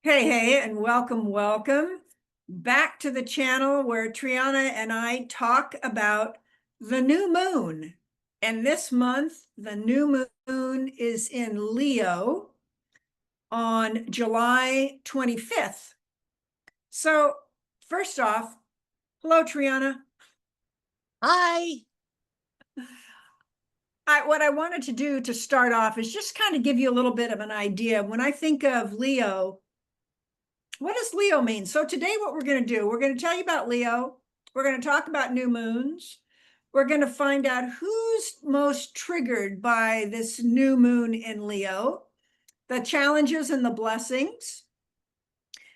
Hey, and welcome back to the channel where Triana and I talk about the new moon. And this month, the new moon is in Leo on July 25th. So, first off, hello, Triana. Hi. What I wanted to do to start off is just kind of give you a little bit of an idea. When I think of Leo, what does Leo mean? So today what we're going to do, we're going to tell you about Leo. We're going to talk about new moons. We're going to find out who's most triggered by this new moon in Leo, the challenges and the blessings.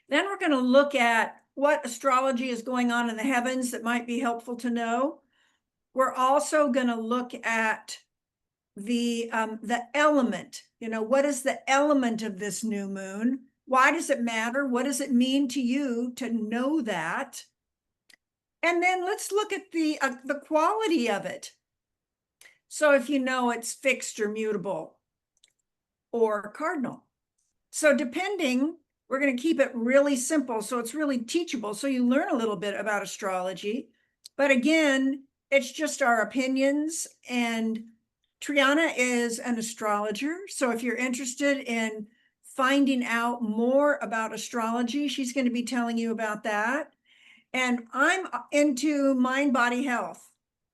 Then we're going to look at what astrology is going on in the heavens that might be helpful to know. We're also going to look at the element. What is the element of this new moon? Why does it matter? What does it mean to you to know that? And then let's look at the quality of it. So if you know it's fixed or mutable or cardinal. So depending, we're going to keep it really simple. So it's really teachable. So you learn a little bit about astrology. But again, it's just our opinions. And Triana is an astrologer. So if you're interested in finding out more about astrology, she's going to be telling you about that. And I'm into mind, body, health,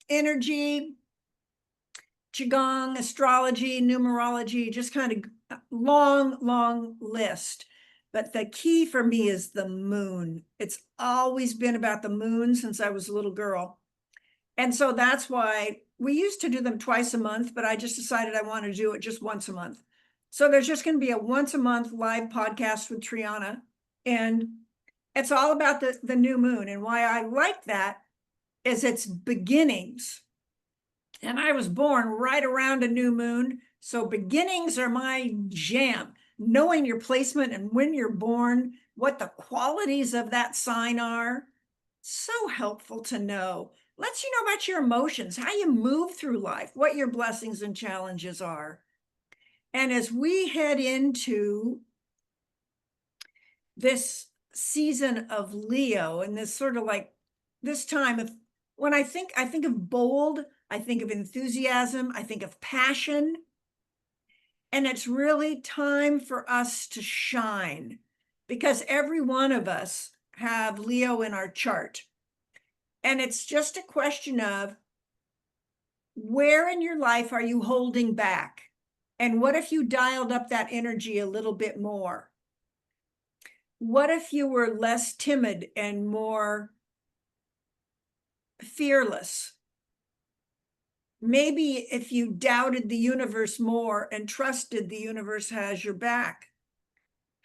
energy, Qigong, astrology, numerology, just kind of long list. But the key for me is the moon. It's always been about the moon since I was a little girl. And so that's why we used to do them twice a month, but I just decided I wanted to do it just once a month. So there's just going to be a once a month live podcast with Triana. And it's all about the new moon. And why I like that is its beginnings. And I was born right around a new moon. So beginnings are my jam. Knowing your placement and when you're born, what the qualities of that sign are, so helpful to know. Lets you know about your emotions, how you move through life, what your blessings and challenges are. And as we head into this season of Leo and this sort of like this time of when I think of bold, I think of enthusiasm, I think of passion. And it's really time for us to shine because every one of us have Leo in our chart. And it's just a question of where in your life are you holding back? And what if you dialed up that energy a little bit more? What if you were less timid and more fearless? Maybe if you doubted the universe more and trusted the universe has your back.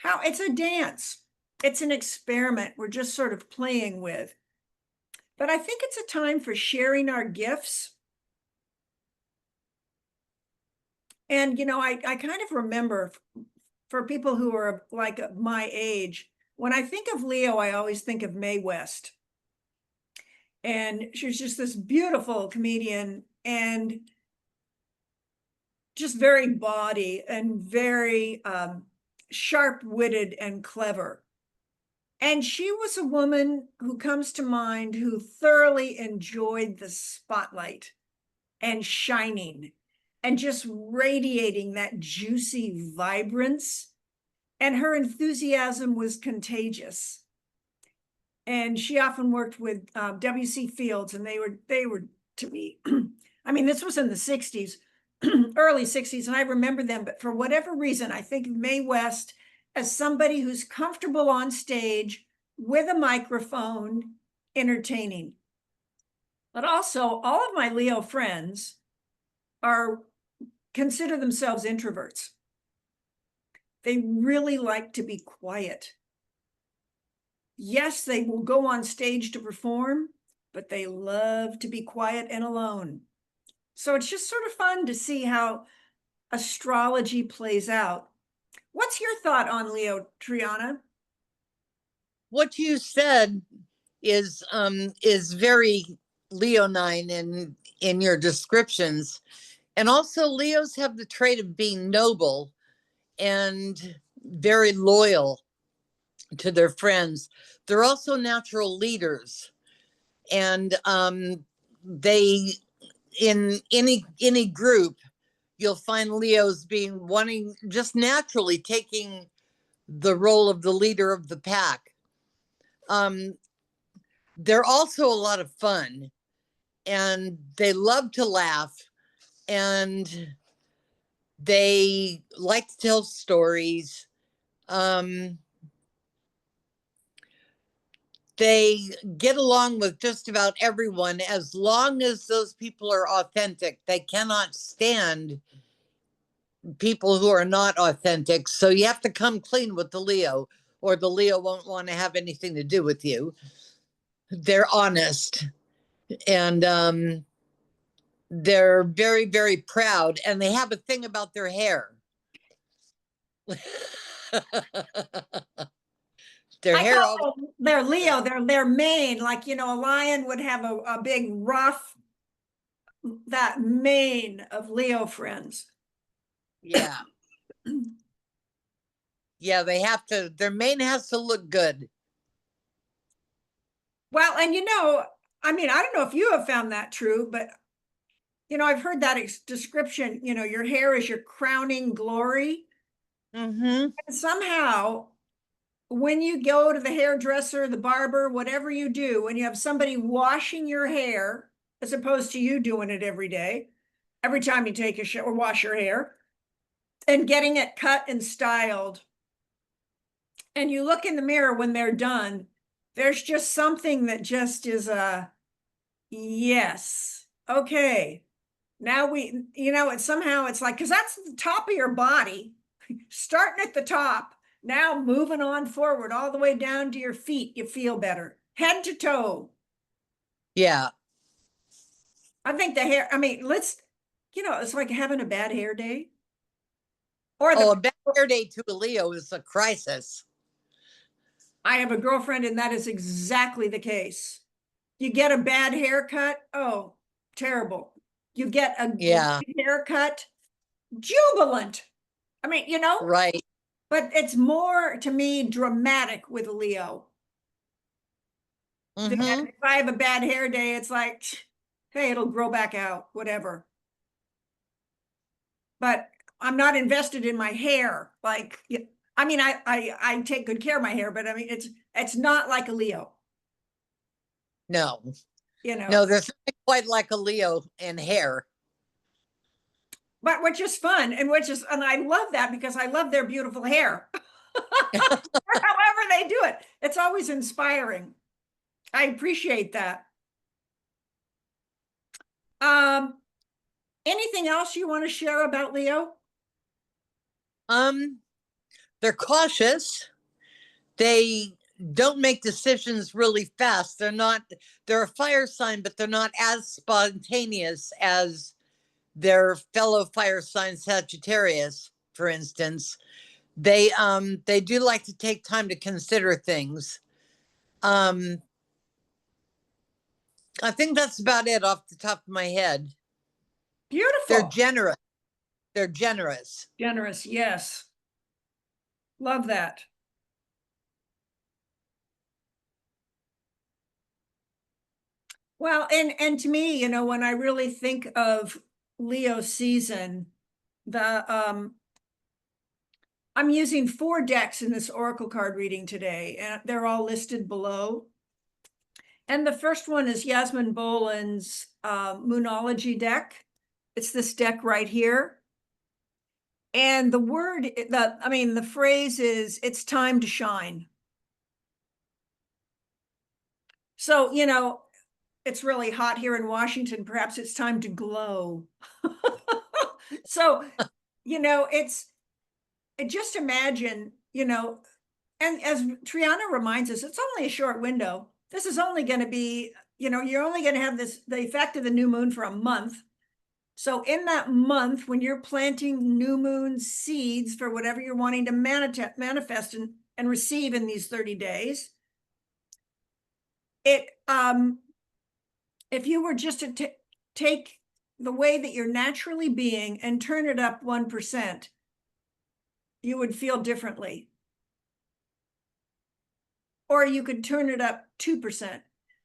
It's a dance. It's an experiment we're just sort of playing with. But I think it's a time for sharing our gifts. And, I kind of remember for people who are like my age, when I think of Leo, I always think of Mae West. And she was just this beautiful comedian and just very bawdy and very sharp-witted and clever. And she was a woman who comes to mind who thoroughly enjoyed the spotlight and shining and just radiating that juicy vibrance. And her enthusiasm was contagious. And she often worked with W.C. Fields, and they were to me, I mean, this was in the 60s, early 60s, and I remember them, but for whatever reason, I think of Mae West as somebody who's comfortable on stage with a microphone, entertaining. But also, all of my Leo friends consider themselves introverts. They really like to be quiet. Yes, they will go on stage to perform, but they love to be quiet and alone. So it's just sort of fun to see how astrology plays out. What's your thought on Leo, Triana? What you said is very leonine in your descriptions. And also Leos have the trait of being noble and very loyal. to their friends. They're also natural leaders. And they, in any group, you'll find Leos being wanting, just naturally taking the role of the leader of the pack. They're also a lot of fun, and they love to laugh, and they like to tell stories. They get along with just about everyone as long as those people are authentic. They cannot stand people who are not authentic. So you have to come clean with the Leo, or the Leo won't want to have anything to do with you. They're honest, and they're very, very proud, and they have a thing about their hair. Their I hair always, call them, they're Leo, their mane, like, a lion would have a big ruff, that mane of Leo friends. yeah. Yeah, they have to, their mane has to look good. Well, and I mean, I don't know if you have found that true, but I've heard that description, your hair is your crowning glory. Mm-hmm. And somehow, when you go to the hairdresser, the barber, whatever you do, when you have somebody washing your hair, as opposed to you doing it every day, every time you take a shower or wash your hair, and getting it cut and styled, and you look in the mirror when they're done, there's just something that just is a yes. Okay. Now it's somehow it's like, because that's the top of your body, starting at the top, now moving on forward all the way down to your feet, you feel better, head to toe. Yeah. I think the hair, I mean, it's like having a bad hair day. Or Oh, a bad hair day to a Leo is a crisis. I have a girlfriend, and that is exactly the case. You get a bad haircut, oh, terrible. You get a Yeah. great haircut, jubilant. I mean, Right. but it's more to me dramatic with a Leo. Than Mm-hmm. if I have a bad hair day, it's like, hey, it'll grow back out, whatever. But I'm not invested in my hair. Like, I mean, I take good care of my hair, but I mean, it's not like a Leo, No. you know. No, there's nothing quite like a Leo in hair. But which is fun, and I love that because I love their beautiful hair. However they do it, it's always inspiring. I appreciate that. Um, anything else you want to share about Leo? Um, they're cautious. They don't make decisions really fast. They're a fire sign, but they're not as spontaneous as their fellow fire sign Sagittarius, for instance. They do like to take time to consider things. Um, I think that's about it off the top of my head. They're Beautiful. generous. They're generous. Generous, yes. Love that. Well, and to me, when I really think of Leo season, I'm using 4 decks in this oracle card reading today, and they're all listed below. And the first one is Yasmin Boland's Moonology deck. It's this deck right here. And the phrase is, it's time to shine. So, it's really hot here in Washington. Perhaps it's time to glow. So, just imagine, and as Triana reminds us, it's only a short window. This is only going to be, you're only going to have the effect of the new moon for a month. So in that month, when you're planting new moon seeds for whatever you're wanting to manifest and receive in these 30 days, if you were just to take the way that you're naturally being and turn it up 1%, you would feel differently. or you could turn it up 2%.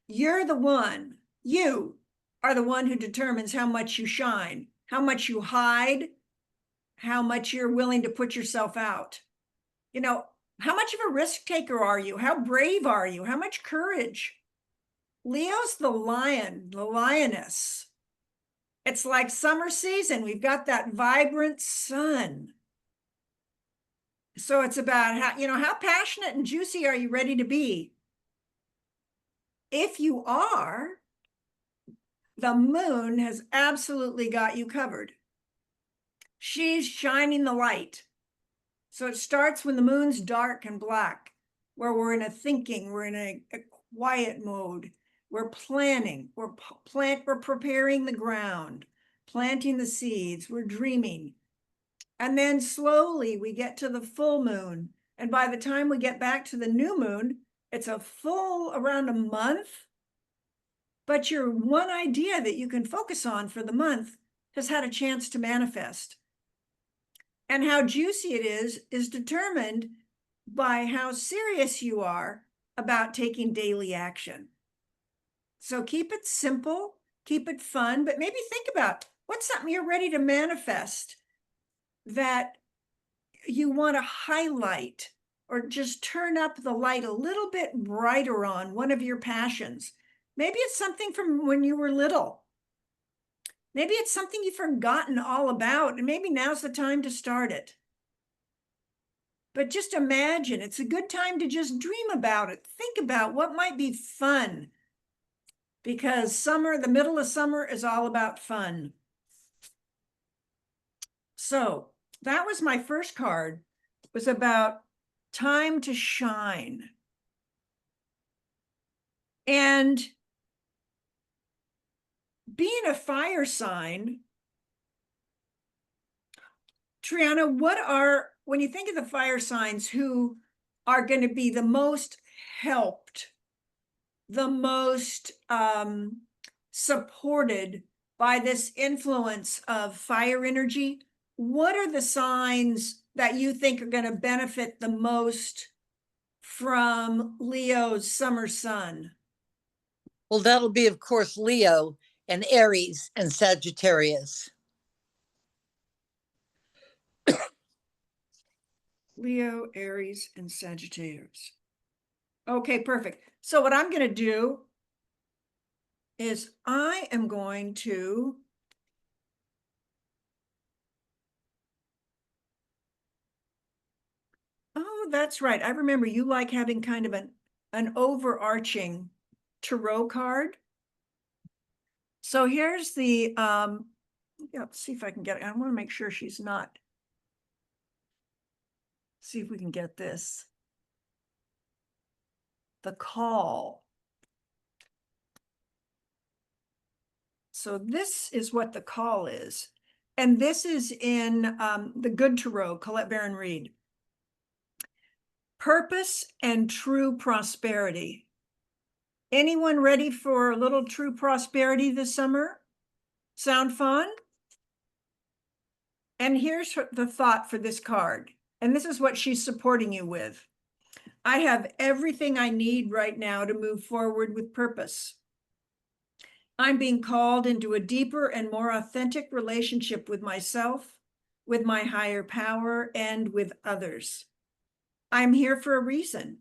You're the one, you are the one who determines how much you shine, how much you hide, how much you're willing to put yourself out. You know, how much of a risk taker are you? How brave are you? How much courage? Leo's the lion, the lioness. It's like summer season. We've got that vibrant sun. So it's about how passionate and juicy are you ready to be? If you are, the moon has absolutely got you covered. She's shining the light. So it starts when the moon's dark and black, where we're in a thinking, we're in a quiet mode. We're planning, we're preparing the ground, planting the seeds, we're dreaming. And then slowly we get to the full moon. And by the time we get back to the new moon, it's a full around a month. But your one idea that you can focus on for the month has had a chance to manifest. And how juicy it is determined by how serious you are about taking daily action. So keep it simple, keep it fun, but maybe think about what's something you're ready to manifest that you want to highlight, or just turn up the light a little bit brighter on one of your passions. Maybe it's something from when you were little. Maybe it's something you've forgotten all about, and maybe now's the time to start it. But just imagine, it's a good time to just dream about it. Think about what might be fun, because summer, the middle of summer, is all about fun. So that was my first card. It was about time to shine. And being a fire sign, Triana, when you think of the fire signs who are going to be the most helped, the most supported by this influence of fire energy, what are the signs that you think are going to benefit the most from Leo's summer sun? Well, that'll be, of course, Leo and Aries and Sagittarius. Leo, Aries, and Sagittarius. Okay, perfect. So what I'm going to do is I am going to oh, that's right. I remember you like having kind of an overarching tarot card. So here's the yeah, let's see if I can get it. I want to make sure she's not. See if we can get this. The call. So this is what the call is. And this is in the Good Tarot, Colette Baron Reed. Purpose and true prosperity. Anyone ready for a little true prosperity this summer? Sound fun? And here's the thought for this card. And this is what she's supporting you with. I have everything I need right now to move forward with purpose. I'm being called into a deeper and more authentic relationship with myself, with my higher power, and with others. I'm here for a reason.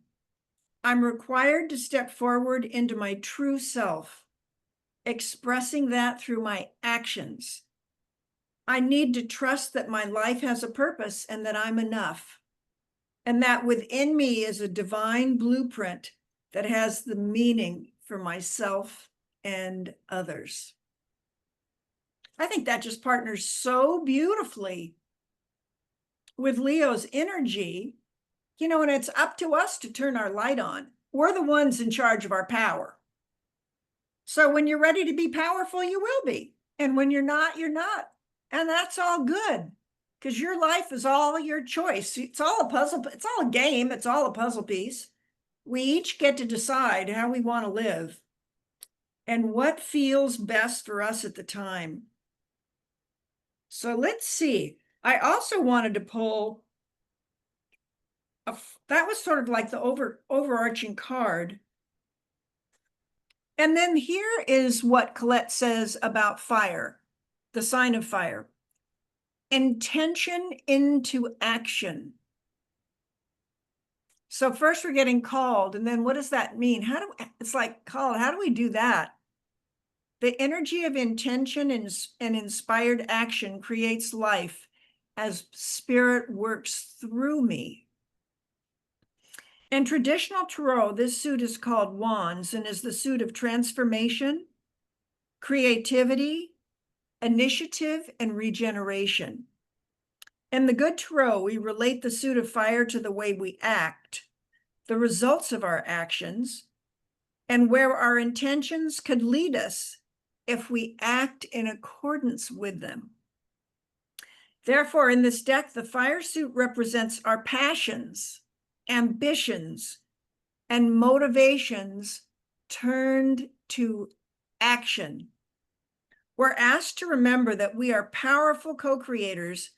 I'm required to step forward into my true self, expressing that through my actions. I need to trust that my life has a purpose and that I'm enough, and that within me is a divine blueprint that has the meaning for myself and others. I think that just partners so beautifully with Leo's energy, and it's up to us to turn our light on. We're the ones in charge of our power. So when you're ready to be powerful, you will be. And when you're not, you're not. And that's all good, because your life is all your choice. It's all a puzzle. It's all a game. It's all a puzzle piece. We each get to decide how we want to live and what feels best for us at the time. So let's see. I also wanted to pull that was sort of like the overarching card. And then here is what Colette says about fire, the sign of fire. Intention into action. So first we're getting called, and then what does that mean? It's like called, how do we do that? The energy of intention and inspired action creates life as spirit works through me. In traditional tarot, this suit is called Wands and is the suit of transformation, creativity, initiative, and regeneration. In the good tarot, we relate the suit of fire to the way we act, the results of our actions, and where our intentions could lead us if we act in accordance with them. Therefore, in this deck, the fire suit represents our passions, ambitions, and motivations turned to action. We're asked to remember that we are powerful co-creators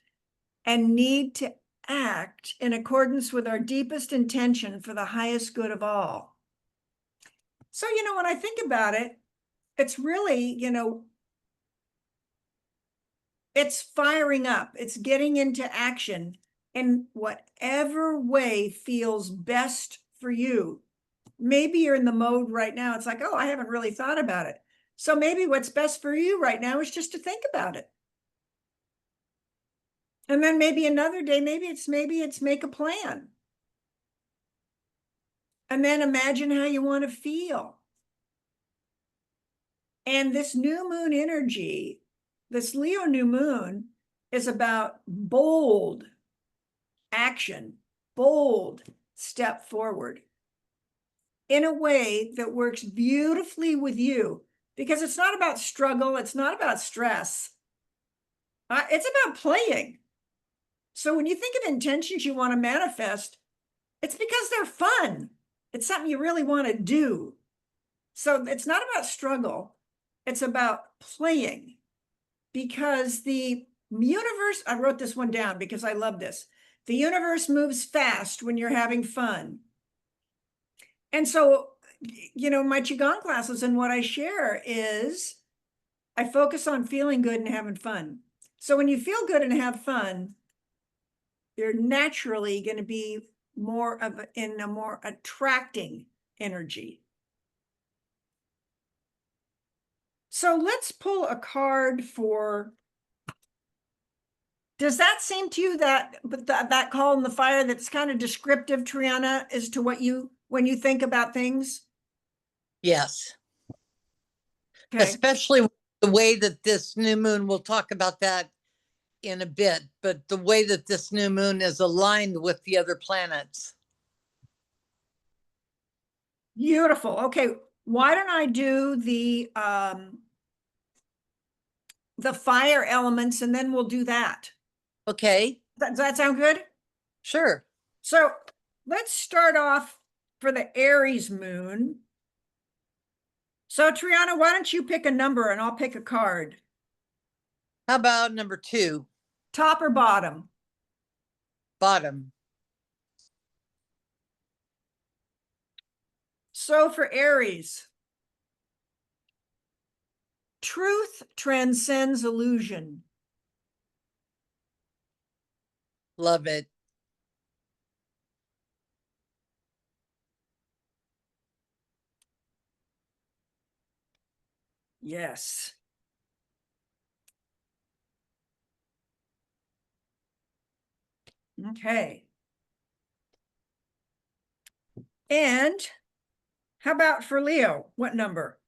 and need to act in accordance with our deepest intention for the highest good of all. So, when I think about it, it's really, it's firing up, it's getting into action in whatever way feels best for you. Maybe you're in the mode right now, it's like, oh, I haven't really thought about it. So maybe what's best for you right now is just to think about it. And then maybe another day, maybe it's make a plan. And then imagine how you want to feel. And this new moon energy, this Leo new moon, is about bold action, bold step forward in a way that works beautifully with you, because it's not about struggle, it's not about stress. It's about playing. So when you think of intentions you want to manifest, it's because they're fun. It's something you really want to do. So it's not about struggle. It's about playing, because the universe, I wrote this one down because I love this. The universe moves fast when you're having fun. And so, my Qigong classes and what I share is I focus on feeling good and having fun. So when you feel good and have fun, you're naturally going to be in a more attracting energy. So let's pull a card for, does that seem to you that call in the fire that's kind of descriptive, Triana, as to when you think about things? Yes. Okay. Especially the way that this new moon, we'll talk about that in a bit, but the way that this new moon is aligned with the other planets. Beautiful. Okay, why don't I do the fire elements, and then we'll do that. Okay. Does that sound good? Sure. So let's start off for the Aries moon. So Triana, why don't you pick a number and I'll pick a card? How about number 2? Top or bottom? Bottom. So for Aries, truth transcends illusion. Love it. Yes. Okay. And how about for Leo? What number?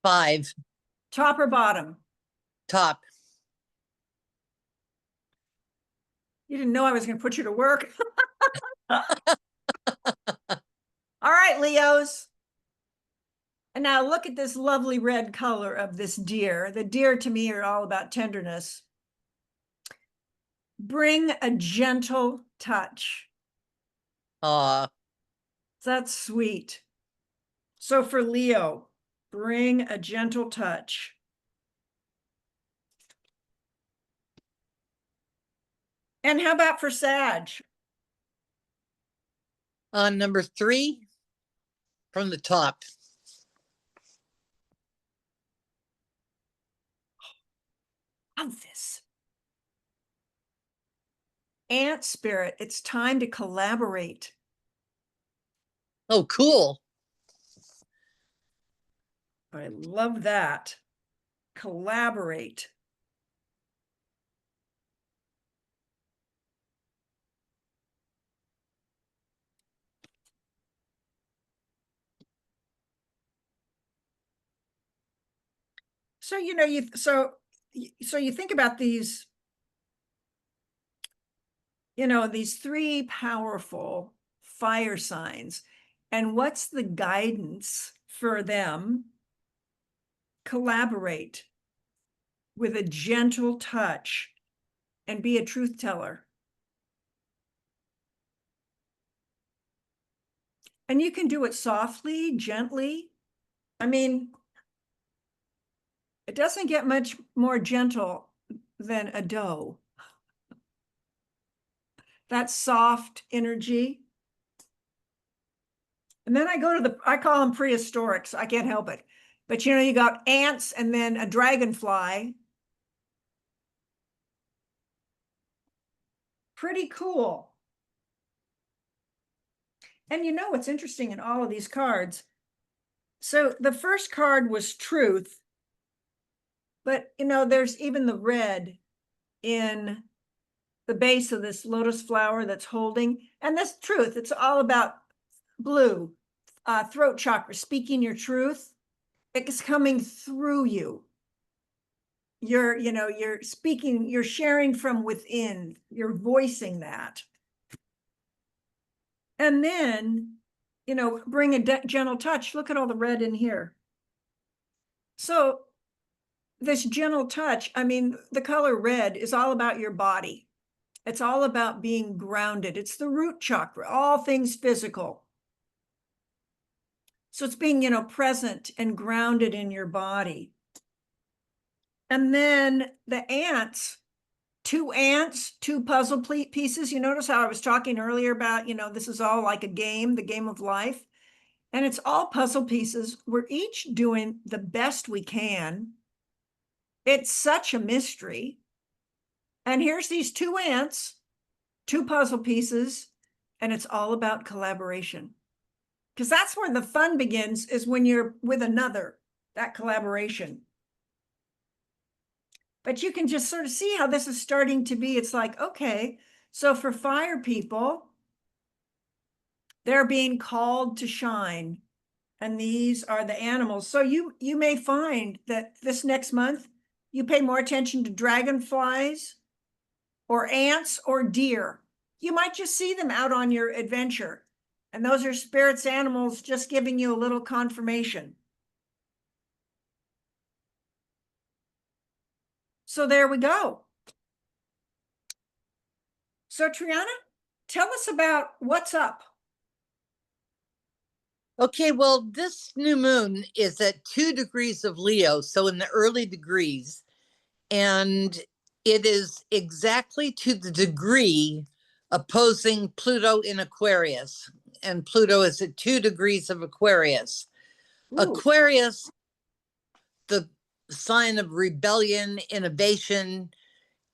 5. Top or bottom? Top. You didn't know I was going to put you to work. All right, Leos. And now look at this lovely red color of this deer. The deer to me are all about tenderness. Bring a gentle touch. That's sweet. So for Leo, bring a gentle touch. And how about for Sag? Number 3 from the top. Love this. Ant spirit, it's time to collaborate. Oh, cool. I love that. Collaborate. So, you think about these, these 3 powerful fire signs, and what's the guidance for them? Collaborate with a gentle touch and be a truth teller. And you can do it softly, gently. I mean, it doesn't get much more gentle than a doe. That soft energy. And then I call them prehistorics. I can't help it. But you got ants and then a dragonfly. Pretty cool. And what's interesting in all of these cards? So the first card was truth, but there's even the red in the base of this lotus flower that's holding, and that's truth. It's all about blue, throat chakra, speaking your truth. It's coming through you. You're speaking, you're sharing from within, you're voicing that. And then, bring a gentle touch. Look at all the red in here. So this gentle touch, I mean, the color red is all about your body. It's all about being grounded. It's the root chakra, all things physical. So it's being, present and grounded in your body. And then the ants, 2 ants, 2 puzzle pieces. You notice how I was talking earlier about, this is all like a game, the game of life. And it's all puzzle pieces. We're each doing the best we can. It's such a mystery. And here's these 2 ants, 2 puzzle pieces, and it's all about collaboration. Because that's where the fun begins, is when you're with another, that collaboration. But you can just sort of see how this is starting to be. It's like, okay, so for fire people, they're being called to shine. And these are the animals. So you may find that this next month, you pay more attention to dragonflies or ants or deer. You might just see them out on your adventure. And those are spirits, animals, just giving you a little confirmation. So there we go. So Triana, tell us about what's up. Okay, well, this new moon is at 2 degrees of Leo, so in the early degrees, and it is exactly to the degree opposing Pluto in Aquarius, and Pluto is at 2 degrees of Aquarius. Ooh. Aquarius, the sign of rebellion, innovation,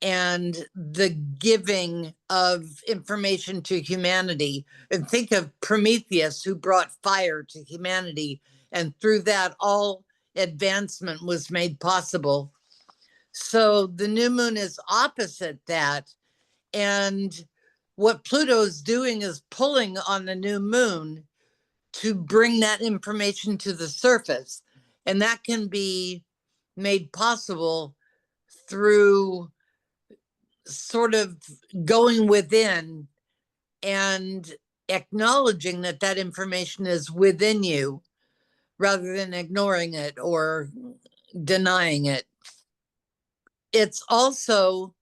and the giving of information to humanity. And think of Prometheus, who brought fire to humanity, and through that, all advancement was made possible. So the new moon is opposite that. And what Pluto is doing is pulling on the new moon to bring that information to the surface. And that can be made possible through sort of going within and acknowledging that that information is within you rather than ignoring it or denying it. It's also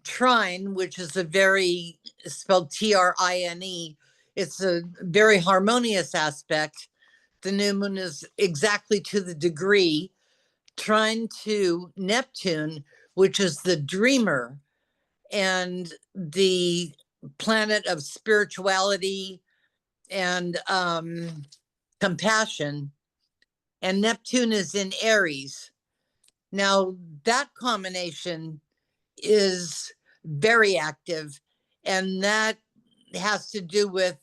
trine, which is a very, spelled Trine. It's a very harmonious aspect. The new moon is exactly to the degree trine to Neptune, which is the dreamer and the planet of spirituality and compassion, and Neptune is in Aries. Now, that combination is very active, and that has to do with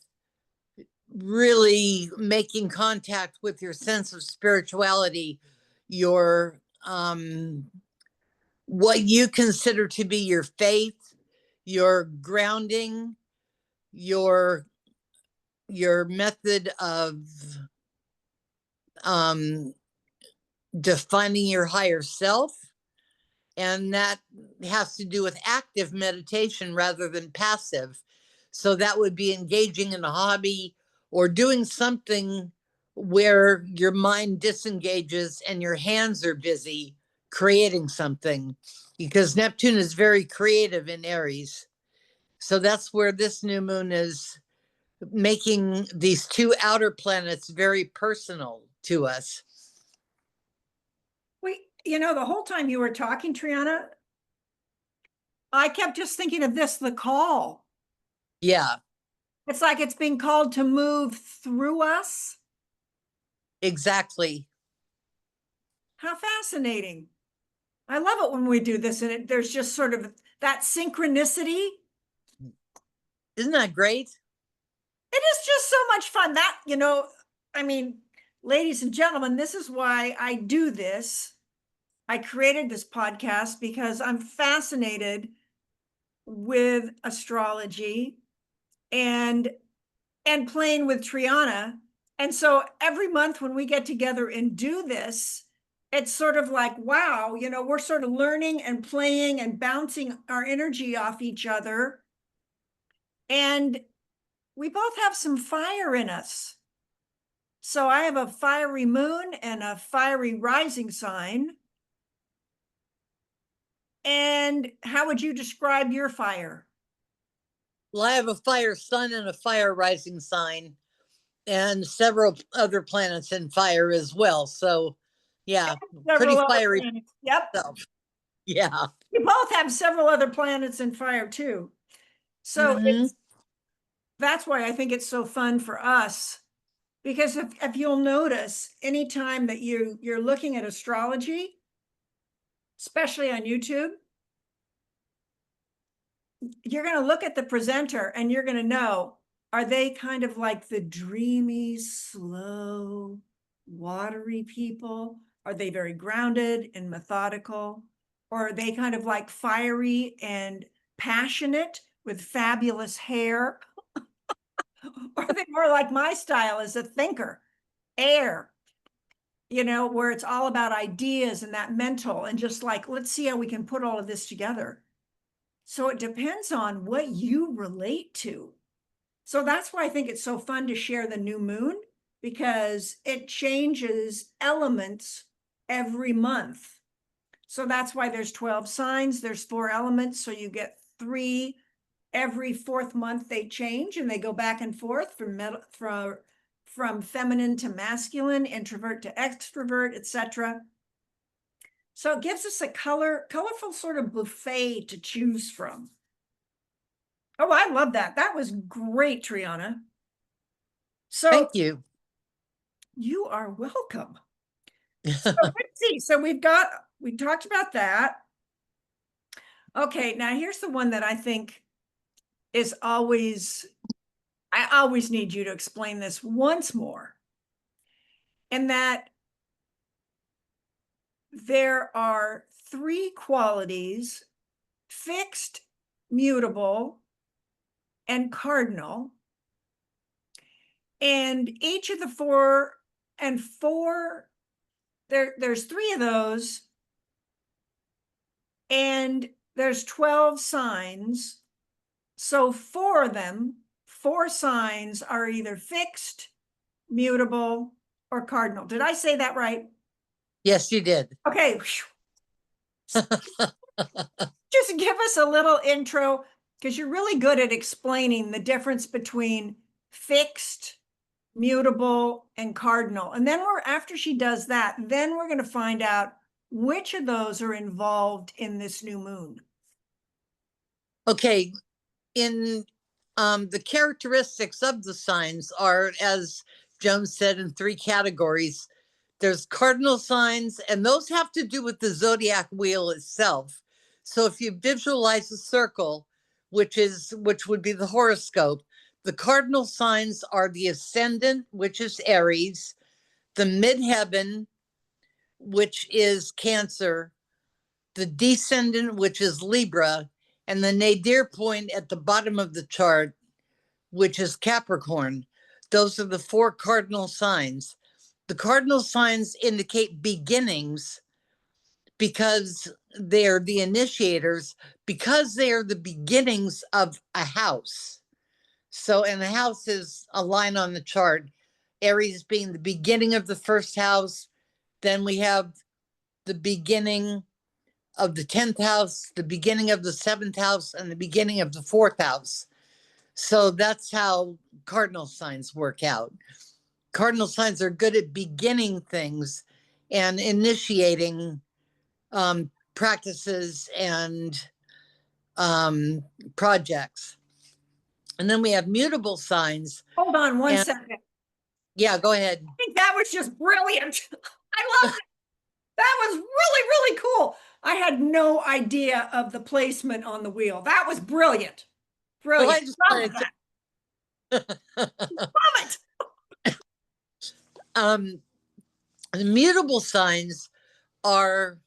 really making contact with your sense of spirituality, your what you consider to be your faith, your grounding, your method of um defining your higher self. And that has to do with active meditation rather than passive. So that would be engaging in a hobby or doing something where your mind disengages and your hands are busy creating something, because Neptune is very creative in Aries. So that's where this new moon is making these two outer planets very personal to us. The whole time you were talking, Triana, I kept just thinking of this, the call. Yeah, It's like it's being called to move through us. exactly. How fascinating. I love it when we do this and there's just sort of that synchronicity. Isn't that great? It is just so much fun. I mean, ladies and gentlemen, this is why I do this. I created this podcast because I'm fascinated with astrology and playing with Triana. And so every month when we get together and do this, it's sort of like, wow, we're sort of learning and playing and bouncing our energy off each other. And we both have some fire in us. So I have a fiery moon and a fiery rising sign. And how would you describe your fire? Well, I have a fire sun and a fire rising sign, and several other planets in fire as well. So, yeah, pretty Several other fiery planets. Yep. stuff. Yeah. We both have several other planets in fire too. So Mm-hmm. that's why I think it's so fun for us. Because if you'll notice, anytime that you're looking at astrology, especially on YouTube, you're going to look at the presenter and you're going to know, are they kind of like the dreamy, slow, watery people? Are they very grounded and methodical? Or are they kind of like fiery and passionate with fabulous hair? Or are they more like my style as a thinker, air, where it's all about ideas and that mental and just like, let's see how we can put all of this together. So it depends on what you relate to. So that's why I think it's so fun to share the new moon, because it changes elements every month. So that's why there's 12 signs, there's 4 elements. So you get 3 every 4th month. They change and they go back and forth from feminine to masculine, introvert to extrovert, etc. So it gives us a colorful sort of buffet to choose from. Oh, I love that. That was great, Triana. So Thank you. you are welcome. So let's see. So we talked about that. Okay, now here's the one that I think is I always need you to explain this once more. And that there are 3 qualities: fixed, mutable, and cardinal. And each of the 4 and 4, there's 3 of those, and there's 12 signs. So 4 of them, 4 signs are either fixed, mutable, or cardinal. Did I say that right? Yes, you did. Okay. Just give us a little intro, because you're really good at explaining the difference between fixed, mutable, and cardinal. And then after she does that, then we're going to find out which of those are involved in this new moon. Okay. In The characteristics of the signs are, as Joan said, in three categories. There's cardinal signs, and those have to do with the zodiac wheel itself. So if you visualize a circle, which would be the horoscope, the cardinal signs are the ascendant, which is Aries, the midheaven, which is Cancer, the descendant, which is Libra, and the nadir point at the bottom of the chart, which is Capricorn. Those are the four cardinal signs. The cardinal signs indicate beginnings because they are the initiators, because they are the beginnings of a house. So, and the house is a line on the chart, Aries being the beginning of the first house. Then we have the beginning of the 10th house, the beginning of the 7th house, and the beginning of the 4th house. So that's how cardinal signs work out. Cardinal signs are good at beginning things and initiating practices and projects. And then we have mutable signs. Hold on one second. Yeah, go ahead. I think that was just brilliant. I love it. That was really, really cool. I had no idea of the placement on the wheel. That was brilliant. Brilliant. Well, I just love that. Love it. The mutable signs are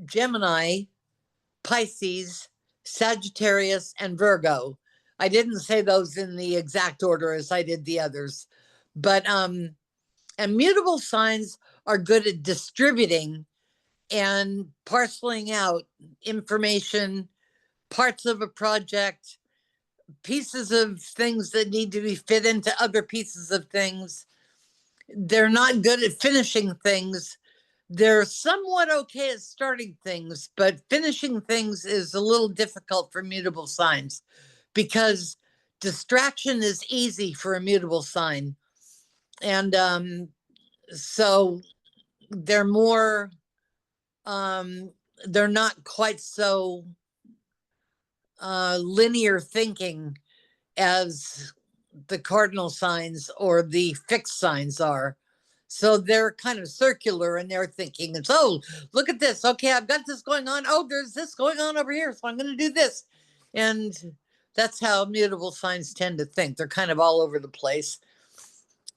Gemini, Pisces, Sagittarius, and Virgo. I didn't say those in the exact order as I did the others, but and mutable signs are good at distributing and parceling out information, parts of a project, pieces of things that need to be fit into other pieces of things. They're not good at finishing things. They're somewhat okay at starting things, but finishing things is a little difficult for mutable signs because distraction is easy for a mutable sign. And so they're more, they're not quite so linear thinking as the cardinal signs or the fixed signs are. So they're kind of circular in their thinking. And so look at this. Okay, I've got this going on. Oh, there's this going on over here. So I'm going to do this. And that's how mutable signs tend to think. They're kind of all over the place.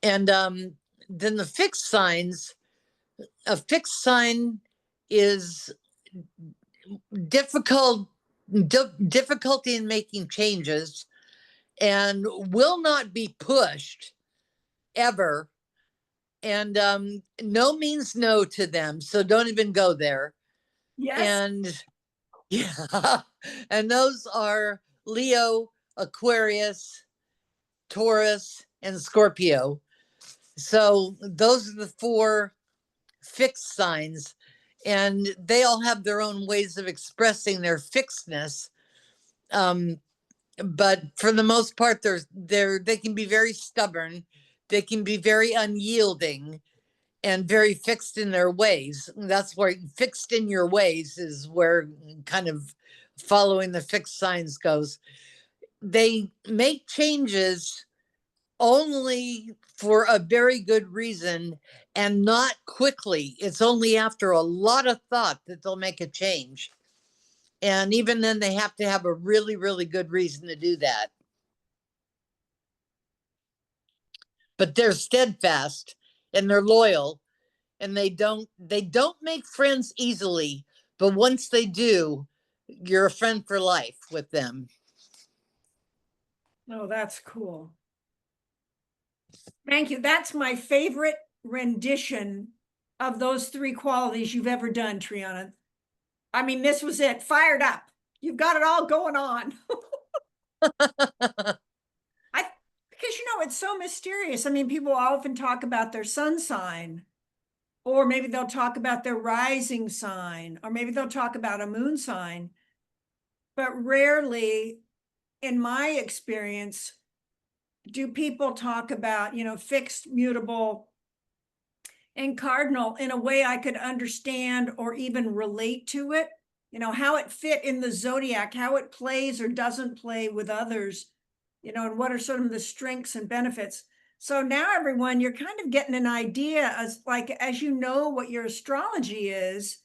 And then the fixed signs, a fixed sign is difficulty in making changes and will not be pushed ever. And no means no to them. So don't even go there. Yes. And yeah, and those are Leo, Aquarius, Taurus, and Scorpio. So those are the four fixed signs, and they all have their own ways of expressing their fixedness. But for the most part, they can be very stubborn. They can be very unyielding and very fixed in their ways. That's where fixed in your ways is where kind of following the fixed signs goes. They make changes only for a very good reason and not quickly. It's only after a lot of thought that they'll make a change. And even then, they have to have a really, really good reason to do that. But they're steadfast and they're loyal, and they don't make friends easily, but once they do, you're a friend for life with them. Oh, that's cool. Thank you. That's my favorite rendition of those three qualities you've ever done, Triana. I mean, this was it. Fired up. You've got it all going on. Because it's so mysterious. I mean, people often talk about their sun sign, or maybe they'll talk about their rising sign, or maybe they'll talk about a moon sign. But rarely, in my experience, do people talk about, fixed, mutable, and cardinal in a way I could understand or even relate to it, how it fit in the zodiac, how it plays or doesn't play with others. you know, and what are some of the strengths and benefits. So now everyone, you're kind of getting an idea as like, as you know what your astrology is,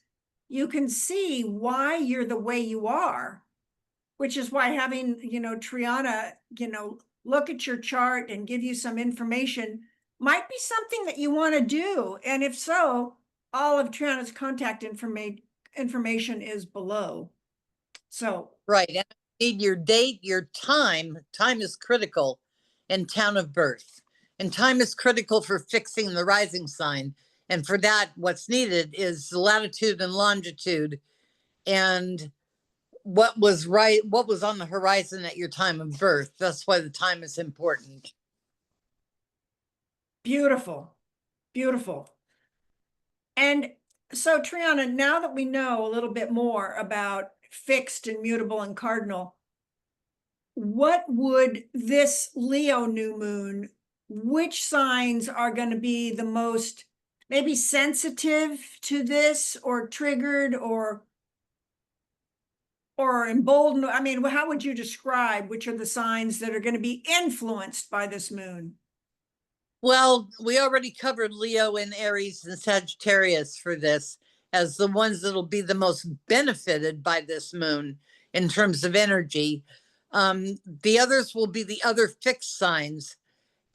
you can see why you're the way you are, which is why having, you know, Triana, you know, look at your chart and give you some information might be something that you want to do. And if so, all of Triana's contact information is below. So Right. And you need your date, your time. Time is critical, and town of birth. And time is critical for fixing the rising sign. And for that, what's needed is latitude and longitude and what was right, what was on the horizon at your time of birth. That's why the time is important. beautiful, beautiful. And so, Triana, now that we know a little bit more about fixed and mutable and cardinal, what would this Leo new moon, which signs are going to be the most maybe sensitive to this or triggered or emboldened? I mean, how would you describe which are the signs that are going to be influenced by this moon? Well, we already covered Leo and Aries and Sagittarius for this as the ones that'll be the most benefited by this moon in terms of energy. The others will be the other fixed signs,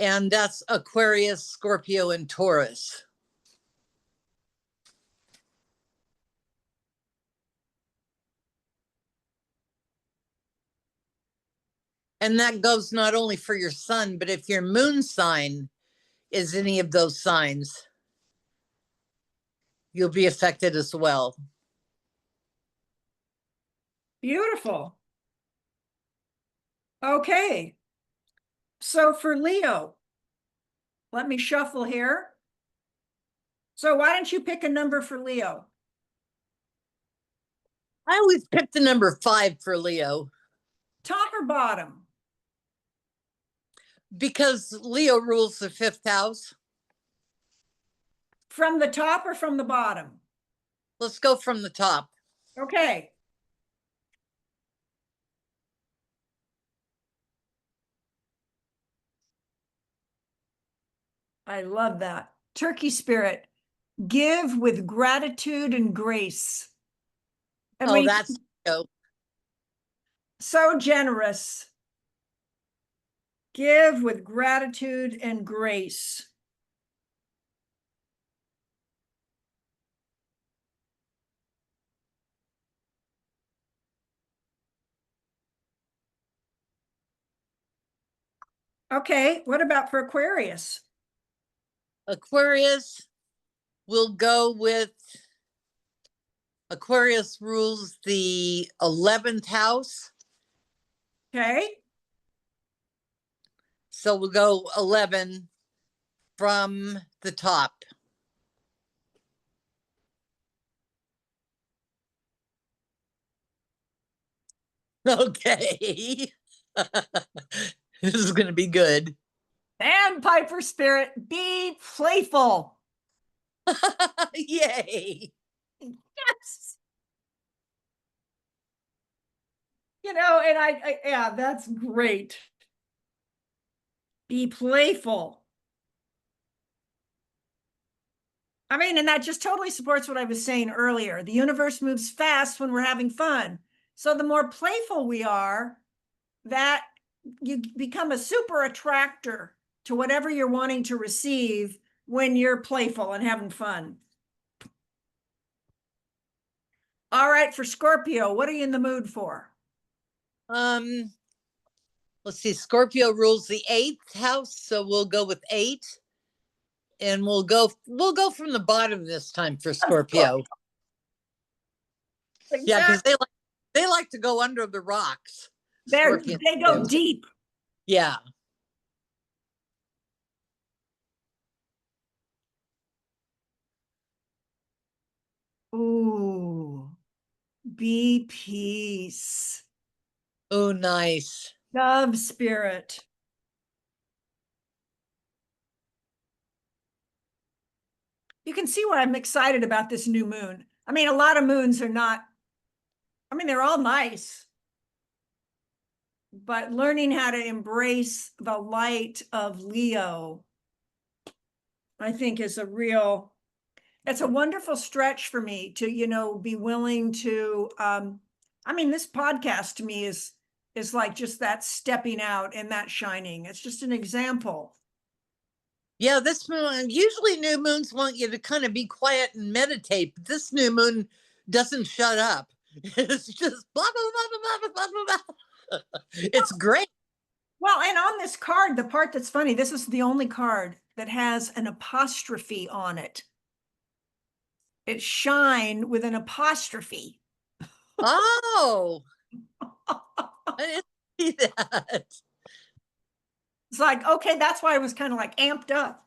and that's Aquarius, Scorpio, and Taurus. And that goes not only for your sun, but if your moon sign is any of those signs, you'll be affected as well. Beautiful. Okay. So for Leo, let me shuffle here. So why don't you pick a number for Leo? I always pick the number 5 for Leo Top or bottom? because Leo rules the fifth house. From the top or from the bottom? Let's go from the top. Okay. I love that. Turkey spirit, give with gratitude and grace. And Oh, we that's Leo. so generous. Give with gratitude and grace. Okay, what about for Aquarius? Aquarius will go with Aquarius rules the 11th house. Okay. So we'll go 11 from the top. Okay. This is going to be good. Sandpiper spirit, be playful. Yay. Yes. You know, and yeah, that's great. Be playful. I mean, and that just totally supports what I was saying earlier. The universe moves fast when we're having fun. So the more playful we are, that you become a super attractor to whatever you're wanting to receive when you're playful and having fun. All right, for Scorpio, what are you in the mood for? Um, let's see. Scorpio rules the 8th house, so we'll go with 8. And we'll go from the bottom this time for Scorpio. Yeah, Exactly. because they like to go under the rocks. They go deep. Yeah. Ooh, be peace. Oh, nice. Dove spirit. You can see why I'm excited about this new moon. I mean, a lot of moons are not, I mean, they're all nice. but learning how to embrace the light of Leo, I think is it's a wonderful stretch for me to, be willing to, I mean, this podcast to me is like just that stepping out and that shining. It's just an example. Yeah, this moon, usually new moons want you to kind of be quiet and meditate, but this new moon doesn't shut up. It's just blah, blah, blah, blah, blah, blah, blah, blah. It's great. Well, and on this card, the part that's funny, this is the only card that has an apostrophe on it. It's shine with an apostrophe. Oh, I didn't see that. It's like, okay, that's why I was kind of like amped up.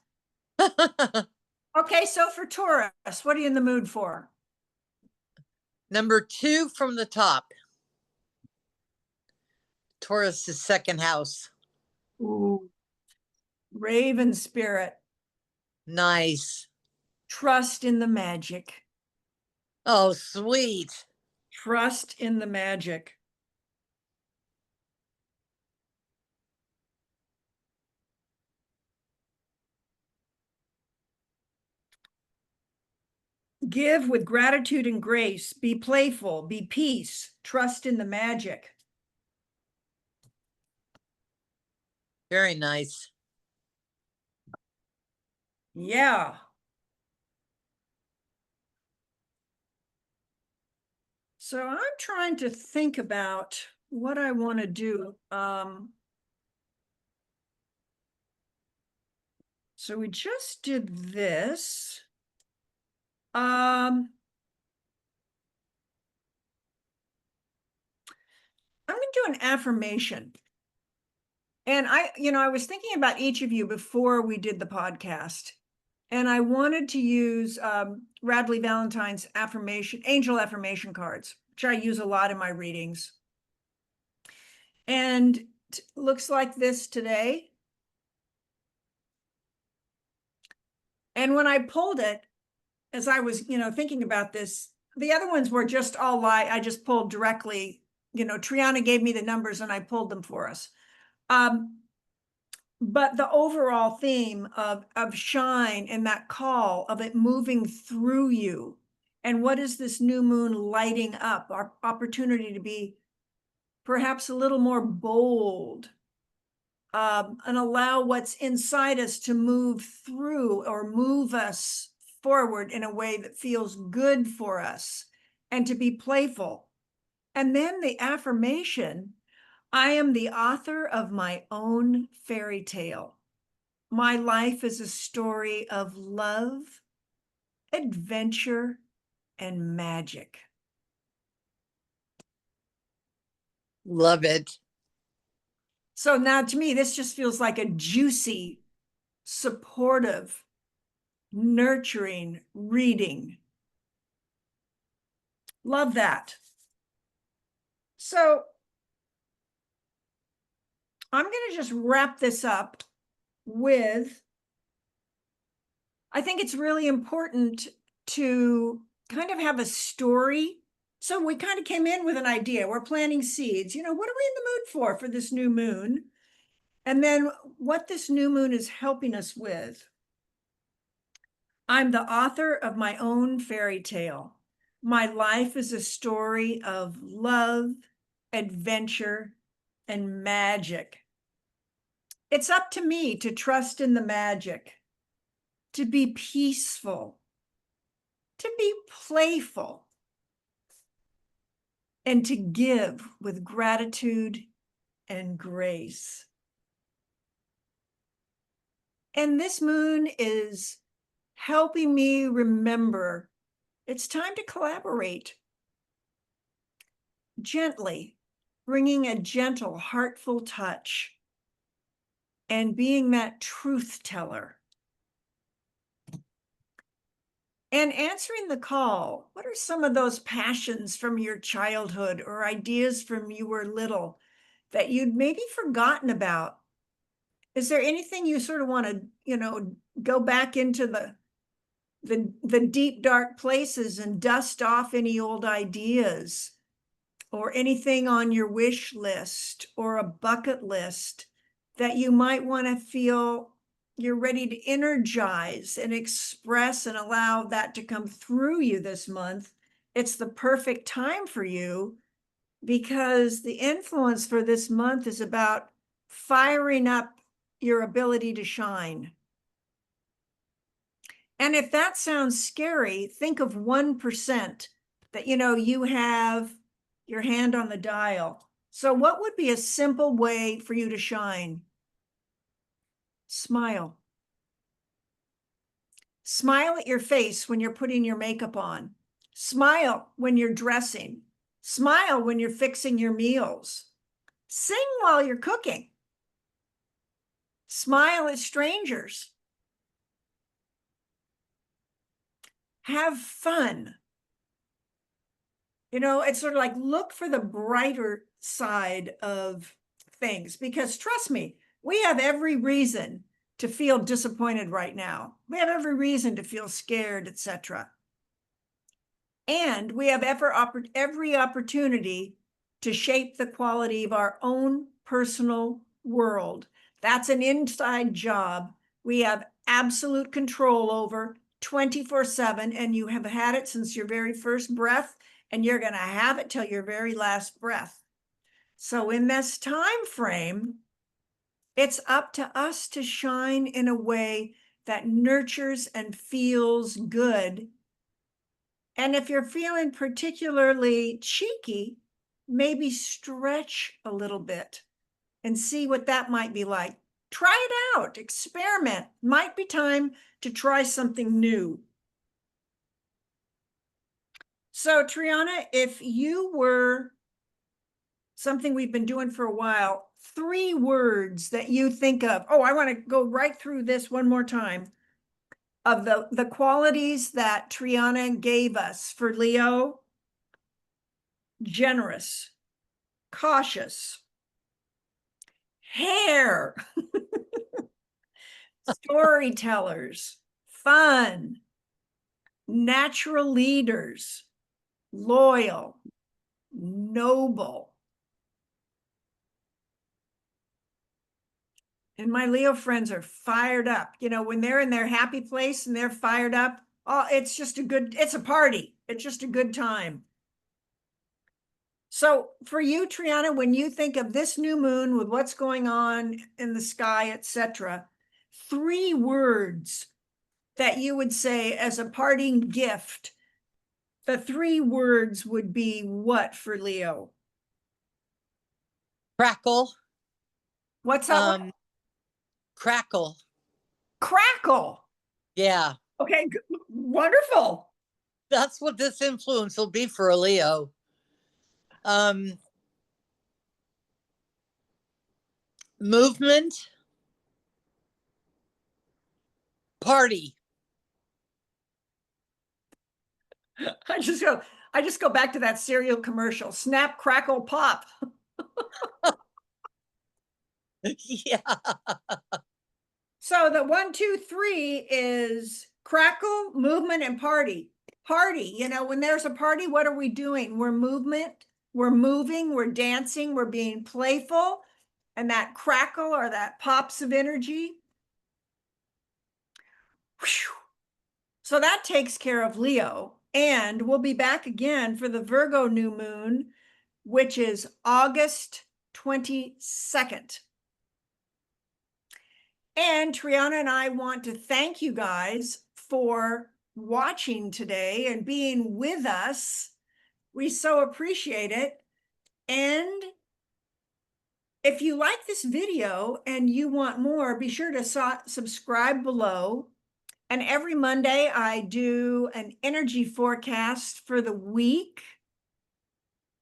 Okay, so for Taurus, what are you in the mood for? Number 2 from the top. Taurus's second house. Ooh. Raven spirit. Nice. Trust in the magic. Oh, sweet. Trust in the magic. Give with gratitude and grace. Be playful. Be peace. Trust in the magic. Very nice. Yeah. So I'm trying to think about what I want to do. So we just did this. I'm going to do an affirmation. And I was thinking about each of you before we did the podcast. And I wanted to use Radley Valentine's angel affirmation cards, which I use a lot in my readings. And looks like this today. And when I pulled it, as I was, thinking about this, the other ones were just all I just pulled directly, Triana gave me the numbers and I pulled them for us. But the overall theme of shine and that call of it moving through you. And what is this new moon lighting up? Our opportunity to be perhaps a little more bold, and allow what's inside us to move through or move us forward in a way that feels good for us, and to be playful. And then the affirmation, I am the author of my own fairy tale. My life is a story of love, adventure, and magic. Love it. So now to me, this just feels like a juicy, supportive, nurturing reading. Love that. So I'm going to just wrap this up with, I think it's really important to kind of have a story. So we kind of came in with an idea. We're planting seeds. What are we in the mood for this new moon? And then what this new moon is helping us with. I'm the author of my own fairy tale. My life is a story of love, adventure, and magic. It's up to me to trust in the magic, to be peaceful, to be playful, and to give with gratitude and grace. And this moon is helping me remember it's time to collaborate gently, bringing a gentle, heartful touch and being that truth teller. And answering the call. What are some of those passions from your childhood or ideas from you were little that you'd maybe forgotten about? Is there anything you sort of want to, go back into the deep, dark places and dust off any old ideas or anything on your wish list or a bucket list that you might want to feel you're ready to energize and express and allow that to come through you this month, it's the perfect time for you, because the influence for this month is about firing up your ability to shine. And if that sounds scary, think of 1% that, you have your hand on the dial. So what would be a simple way for you to shine? Smile. Smile at your face when you're putting your makeup on. Smile when you're dressing. Smile when you're fixing your meals. Sing while you're cooking. Smile at strangers. Have fun. It's sort of like, look for the brighter side of things, because trust me, we have every reason to feel disappointed right now. We have every reason to feel scared, etc. And we have every opportunity to shape the quality of our own personal world. That's an inside job we have absolute control over 24/7, and you have had it since your very first breath, and you're going to have it till your very last breath. So in this time frame, it's up to us to shine in a way that nurtures and feels good. And if you're feeling particularly cheeky, maybe stretch a little bit and see what that might be like. Try it out, experiment. Might be time to try something new. So, Triana, if you were something we've been doing for a while, 3 words that you think of. Oh, I want to go right through this one more time. Of the qualities that Triana gave us for Leo: generous, cautious, hair, storytellers, fun, natural leaders, loyal, noble. And my Leo friends are fired up. When they're in their happy place and they're fired up, oh, it's a party. It's just a good time. So for you, Triana, when you think of this new moon with what's going on in the sky, etc., 3 words that you would say as a parting gift, the 3 words would be what for Leo? Crackle. What's that one? Crackle. Crackle. Yeah. Okay, wonderful. That's what this influence will be for a Leo. Movement. Party. I just go back to that cereal commercial. Snap, crackle, pop. Yeah. So the 1, 2, 3 is crackle, movement, and party. Party, when there's a party, what are we doing? We're moving, we're dancing, we're being playful, and that crackle or that pops of energy. Whew. So that takes care of Leo. And we'll be back again for the Virgo new moon, which is August 22nd. And Triana and I want to thank you guys for watching today and being with us. We so appreciate it. And if you like this video and you want more, be sure to subscribe below. And every Monday, I do an energy forecast for the week.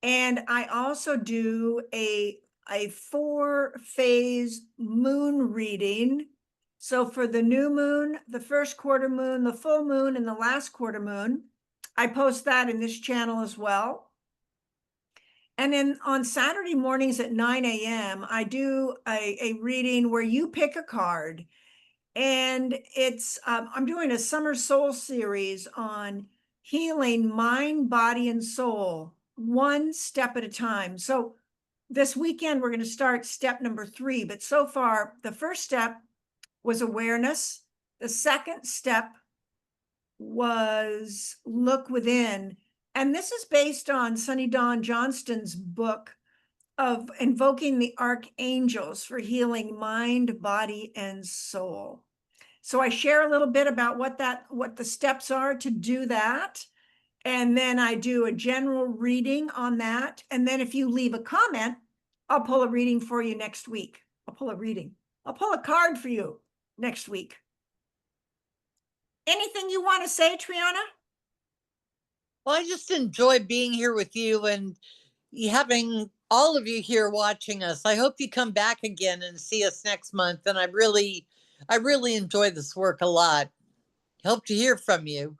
And I also do a 4-phase moon reading. So for the new moon, the first quarter moon, the full moon, and the last quarter moon, I post that in this channel as well. And then on Saturday mornings at 9 a.m., I do a reading where you pick a card. And it's I'm doing a summer soul series on healing mind, body, and soul. one step at a time. So this weekend, we're going to start step number 3. But so far, the first step was awareness. The second step was look within. And this is based on Sunny Dawn Johnston's book of invoking the archangels for healing mind, body, and soul. So I share a little bit about what the steps are to do that. And then I do a general reading on that. And then if you leave a comment, I'll pull a reading for you next week. I'll pull a card for you next week. Anything you want to say, Triana? Well, I just enjoy being here with you and having all of you here watching us. I hope you come back again and see us next month. And I really enjoy this work a lot. Hope to hear from you.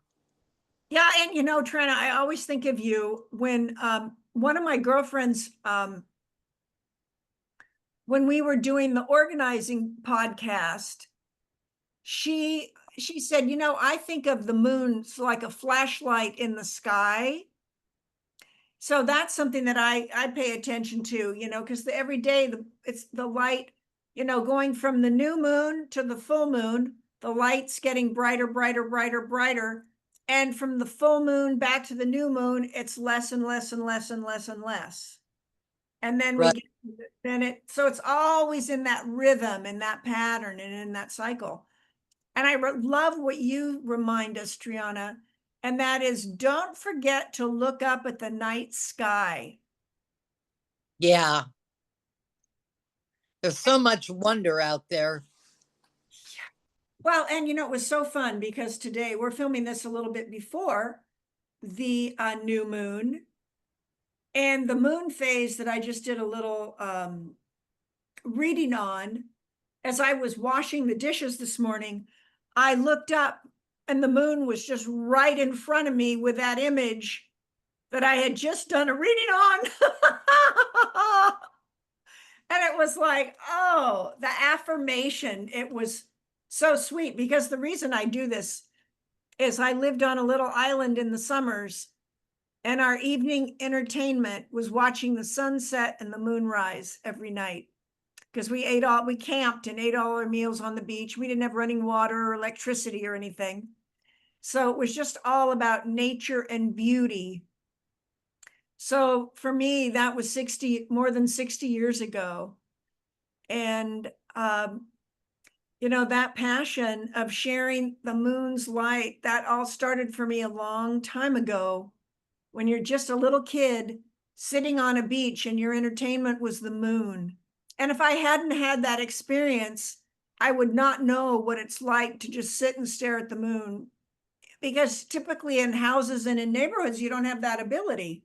Yeah, and Triana, I always think of you when one of my girlfriends, when we were doing the organizing podcast, she said, I think of the moon like a flashlight in the sky. So that's something that I pay attention to, because every day it's the light, going from the new moon to the full moon, the light's getting brighter, brighter, brighter, brighter. And from the full moon back to the new moon, it's less and less and less and less and less. And then Right. so it's always in that rhythm and that pattern and in that cycle. And I love what you remind us, Triana, and that is don't forget to look up at the night sky. Yeah. There's so much wonder out there. Well, and it was so fun because today we're filming this a little bit before the new moon. And the moon phase that I just did a little reading on, as I was washing the dishes this morning, I looked up and the moon was just right in front of me with that image that I had just done a reading on. And it was like, oh, the affirmation. It was so sweet because the reason I do this is I lived on a little island in the summers, and our evening entertainment was watching the sunset and the moonrise every night because we camped and ate all our meals on the beach. We didn't have running water or electricity or anything. So it was just all about nature and beauty. So for me, that was more than 60 years ago. And, that passion of sharing the moon's light, that all started for me a long time ago when you're just a little kid sitting on a beach and your entertainment was the moon. And if I hadn't had that experience, I would not know what it's like to just sit and stare at the moon, because typically in houses and in neighborhoods, you don't have that ability.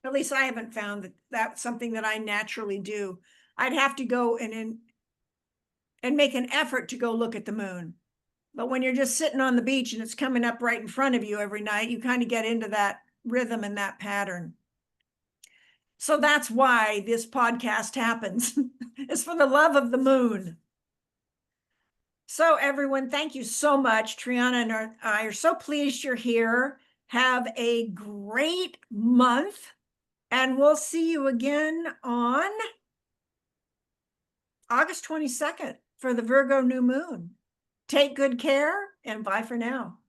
At least I haven't found that that's something that I naturally do. I'd have to go and make an effort to go look at the moon. But when you're just sitting on the beach and it's coming up right in front of you every night, you kind of get into that rhythm and that pattern. So that's why this podcast happens. It's for the love of the moon. So everyone, thank you so much. Triana and I are so pleased you're here. Have a great month, and we'll see you again on August 22nd for the Virgo new moon. Take good care and bye for now.